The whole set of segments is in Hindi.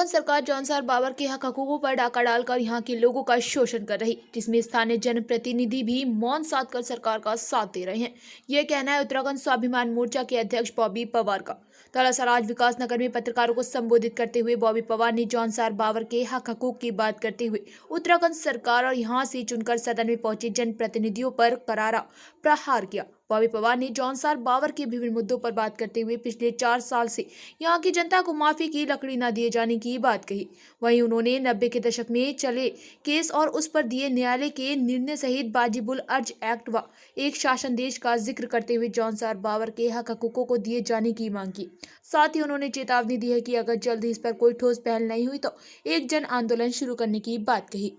उत्तराखंड सरकार जौनसार बावर के हक हकूकों पर डाका डालकर यहां के लोगों का शोषण कर रही, जिसमें स्थानीय जनप्रतिनिधि भी मौन साध कर सरकार का साथ दे रहे हैं। यह कहना है उत्तराखंड स्वाभिमान मोर्चा के अध्यक्ष बॉबी पवार का। दरअसल आज विकास नगर में पत्रकारों को संबोधित करते हुए बॉबी पवार ने जौनसार बावर के हक हकूक की बात करते हुए उत्तराखंड सरकार और यहां से चुनकर सदन में पहुंचे जनप्रतिनिधियों पर करारा प्रहार किया। बॉबी पवार ने जौनसार बावर के विभिन्न मुद्दों पर बात करते हुए पिछले 4 साल से यहां की जनता को माफी की लकड़ी न दिए जाने की बात कही। वहीं उन्होंने 90 के दशक में चले केस और उस पर दिए न्यायालय के निर्णय सहित वाजिब उल अर्ज एक्ट व एक शासन देश का जिक्र करते हुए जौनसार बावर के हक हकूकों को दिए जाने की मांग की। साथ ही उन्होंने चेतावनी दी है कि अगर जल्द ही इस पर कोई ठोस पहल नहीं हुई तो एक जन आंदोलन शुरू करने की बात कही।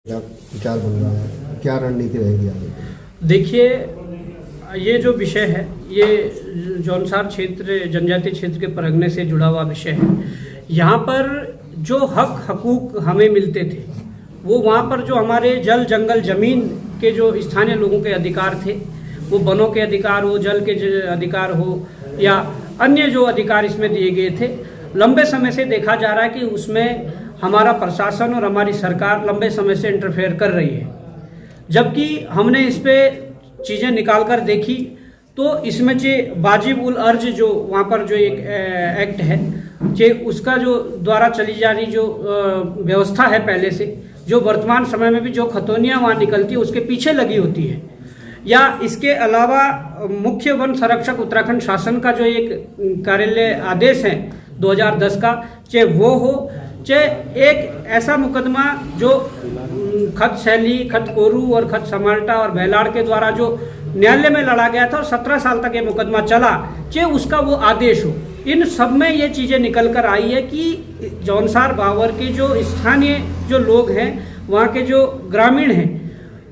क्या विचार बन रहा है, क्या रणनीति रहेगी आगे? देखिए, ये जो विषय है ये जौनसार क्षेत्र जनजातीय क्षेत्र के परगने से जुड़ा हुआ विषय है। यहाँ पर जो हक हकूक हमें मिलते थे वो वहाँ पर जो हमारे जल जंगल जमीन के जो स्थानीय लोगों के अधिकार थे, वो वनों के अधिकार हो, जल के अधिकार हो या अन्य जो अधिकार इसमें दिए गए थे, लंबे समय से देखा जा रहा है कि उसमें हमारा प्रशासन और हमारी सरकार लंबे समय से इंटरफेयर कर रही है। जबकि हमने इस पे चीज़ें निकाल कर देखी तो इसमें जे वाजिब उल अर्ज जो वहाँ पर जो एक एक्ट है जे उसका जो द्वारा चली जा रही जो व्यवस्था है पहले से, जो वर्तमान समय में भी जो खतौनियाँ वहाँ निकलती है उसके पीछे लगी होती है, या इसके अलावा मुख्य वन संरक्षक उत्तराखंड शासन का जो एक कार्यालय आदेश है 2010 का, चाहे वो हो चाहे एक ऐसा मुकदमा जो खत शैली, खत कोरू और खत समाल्टा और बेलाड़ के द्वारा जो न्यायालय में लड़ा गया था और 17 साल तक ये मुकदमा चला, चाहे उसका वो आदेश हो, इन सब में ये चीज़ें निकल कर आई है कि जौनसार बावर के जो स्थानीय जो लोग हैं, वहाँ के जो ग्रामीण हैं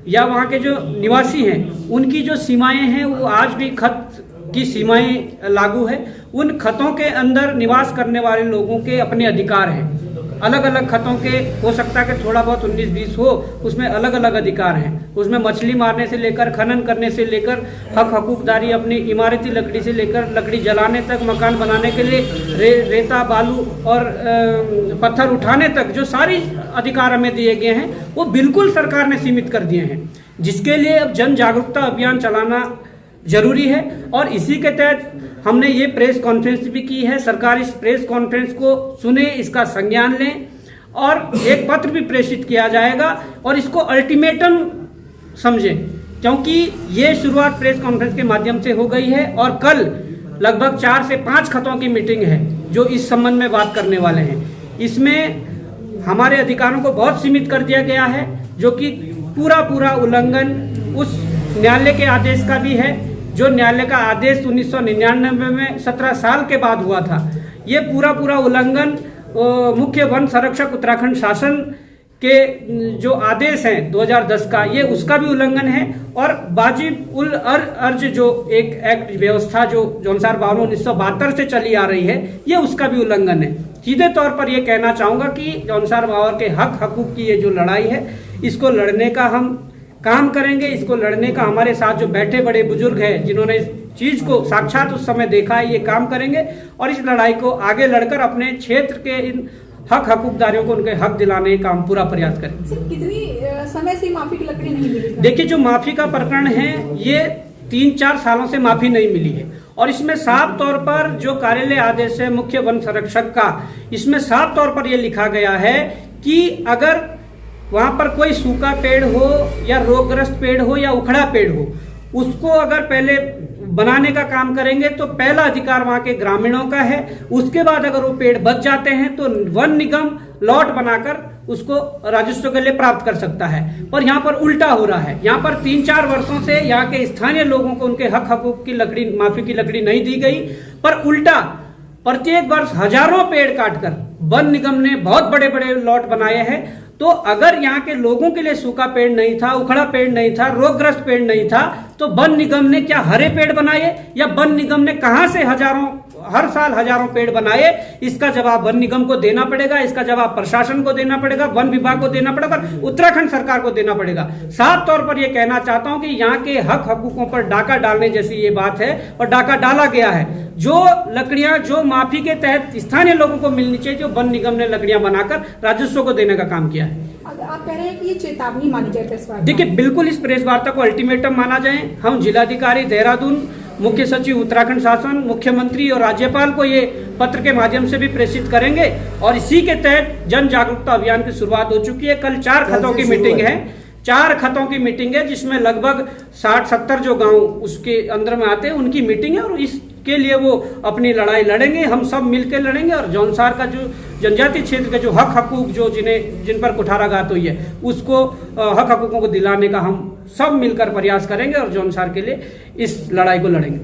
या वहाँ के जो निवासी हैं, उनकी जो सीमाएं हैं वो आज भी खत की सीमाएं लागू है। उन खतों के अंदर निवास करने वाले लोगों के अपने अधिकार हैं। अलग अलग खतों के हो सकता है कि थोड़ा बहुत 19-20 हो, उसमें अलग अलग अधिकार हैं। उसमें मछली मारने से लेकर खनन करने से लेकर हक हकूकदारी अपनी इमारती लकड़ी से लेकर लकड़ी जलाने तक, मकान बनाने के लिए रेता बालू और पत्थर उठाने तक जो सारी अधिकार हमें दिए गए हैं वो बिल्कुल सरकार ने सीमित कर दिए हैं, जिसके लिए अब जन जागरूकता अभियान चलाना जरूरी है। और इसी के तहत हमने ये प्रेस कॉन्फ्रेंस भी की है। सरकार इस प्रेस कॉन्फ्रेंस को सुने, इसका संज्ञान लें और एक पत्र भी प्रेषित किया जाएगा और इसको अल्टीमेटम समझें, क्योंकि ये शुरुआत प्रेस कॉन्फ्रेंस के माध्यम से हो गई है और कल लगभग 4 से 5 खतों की मीटिंग है जो इस संबंध में बात करने वाले हैं। इसमें हमारे अधिकारों को बहुत सीमित कर दिया गया है, जो कि पूरा उल्लंघन उस न्यायालय के आदेश का भी है, जो न्यायालय का आदेश 1999 में 17 साल के बाद हुआ था। ये पूरा उल्लंघन मुख्य वन संरक्षक उत्तराखंड शासन के जो आदेश हैं 2010 का, ये उसका भी उल्लंघन है। और वाजिब उल अर्ज जो एक एक्ट व्यवस्था जो जौनसार बावर 1972 से चली आ रही है, ये उसका भी उल्लंघन है। सीधे तौर पर ये कहना चाहूँगा कि जौनसार बावर के हक हकूक की ये जो लड़ाई है, इसको लड़ने का हम काम करेंगे। इसको लड़ने का हमारे साथ जो बैठे बड़े बुजुर्ग हैं जिन्होंने इस चीज़ को साक्षात उस समय देखा है, ये काम करेंगे और इस लड़ाई को आगे लड़कर अपने क्षेत्र के इन हक हकूकदारियों को उनके हक दिलाने का हम पूरा प्रयास करेंगे। कितनी समय से माफी की लकड़ी नहीं मिली? देखिए, जो माफी का प्रकरण है ये 3-4 सालों से माफी नहीं मिली है और इसमें साफ तौर पर जो कार्यालय आदेश है मुख्य वन संरक्षक का, इसमें साफ तौर पर यह लिखा गया है कि अगर वहाँ पर कोई सूखा पेड़ हो या रोगग्रस्त पेड़ हो या उखड़ा पेड़ हो, उसको अगर पहले बनाने का काम करेंगे तो पहला अधिकार वहाँ के ग्रामीणों का है। उसके बाद अगर वो पेड़ बच जाते हैं तो वन निगम लॉट बनाकर उसको राजस्व के लिए प्राप्त कर सकता है। पर यहाँ पर उल्टा हो रहा है। यहाँ पर 3-4 वर्षों से यहाँ के स्थानीय लोगों को उनके हक हकूक की लकड़ी, माफी की लकड़ी नहीं दी गई, पर उल्टा प्रत्येक वर्ष हजारों पेड़ काटकर वन निगम ने बहुत बड़े लॉट बनाए हैं। तो अगर यहाँ के लोगों के लिए सूखा पेड़ नहीं था, उखड़ा पेड़ नहीं था, रोगग्रस्त पेड़ नहीं था, तो वन निगम ने क्या हरे पेड़ बनाए या वन निगम ने कहां से हजारों हर साल हजारों पेड़ बनाए, इसका जवाब वन निगम को देना पड़ेगा, इसका जवाब प्रशासन को देना पड़ेगा, वन विभाग को देना पड़ेगा, उत्तराखंड सरकार को देना पड़ेगा। साफ तौर पर यह कहना चाहता हूं कि यहाँ के हक हकूकों पर डाका डालने जैसी ये बात है और डाका डाला गया है। जो लकड़ियां जो माफी के तहत स्थानीय लोगों को मिलनी चाहिए, जो वन निगम ने लकड़ियां बनाकर राजस्व को देने का काम किया है। आप कह रहे हैं कि ये चेतावनी मानी जाए प्रेस वार्ता? देखिए, बिल्कुल इस प्रेस वार्ता को अल्टीमेटम माना जाए। हम जिलाधिकारी देहरादून, मुख्य सचिव उत्तराखंड शासन, मुख्यमंत्री और राज्यपाल को ये पत्र के माध्यम से भी प्रेषित करेंगे और इसी के तहत जन जागरूकता अभियान की शुरुआत हो चुकी है। कल 4 खतों की मीटिंग है, 4 खतों की मीटिंग है, जिसमें लगभग 60-70 जो गांव उसके अंदर में आते हैं उनकी मीटिंग है और इसके लिए वो अपनी लड़ाई लड़ेंगे। हम सब मिलकर लड़ेंगे और जौनसार का जो जनजातीय क्षेत्र के जो हक हकूक जो जिन पर कुठाराघात हुई है उसको हक हकूकों को दिलाने का हम सब मिलकर प्रयास करेंगे और जौनसार के लिए इस लड़ाई को लड़ेंगे।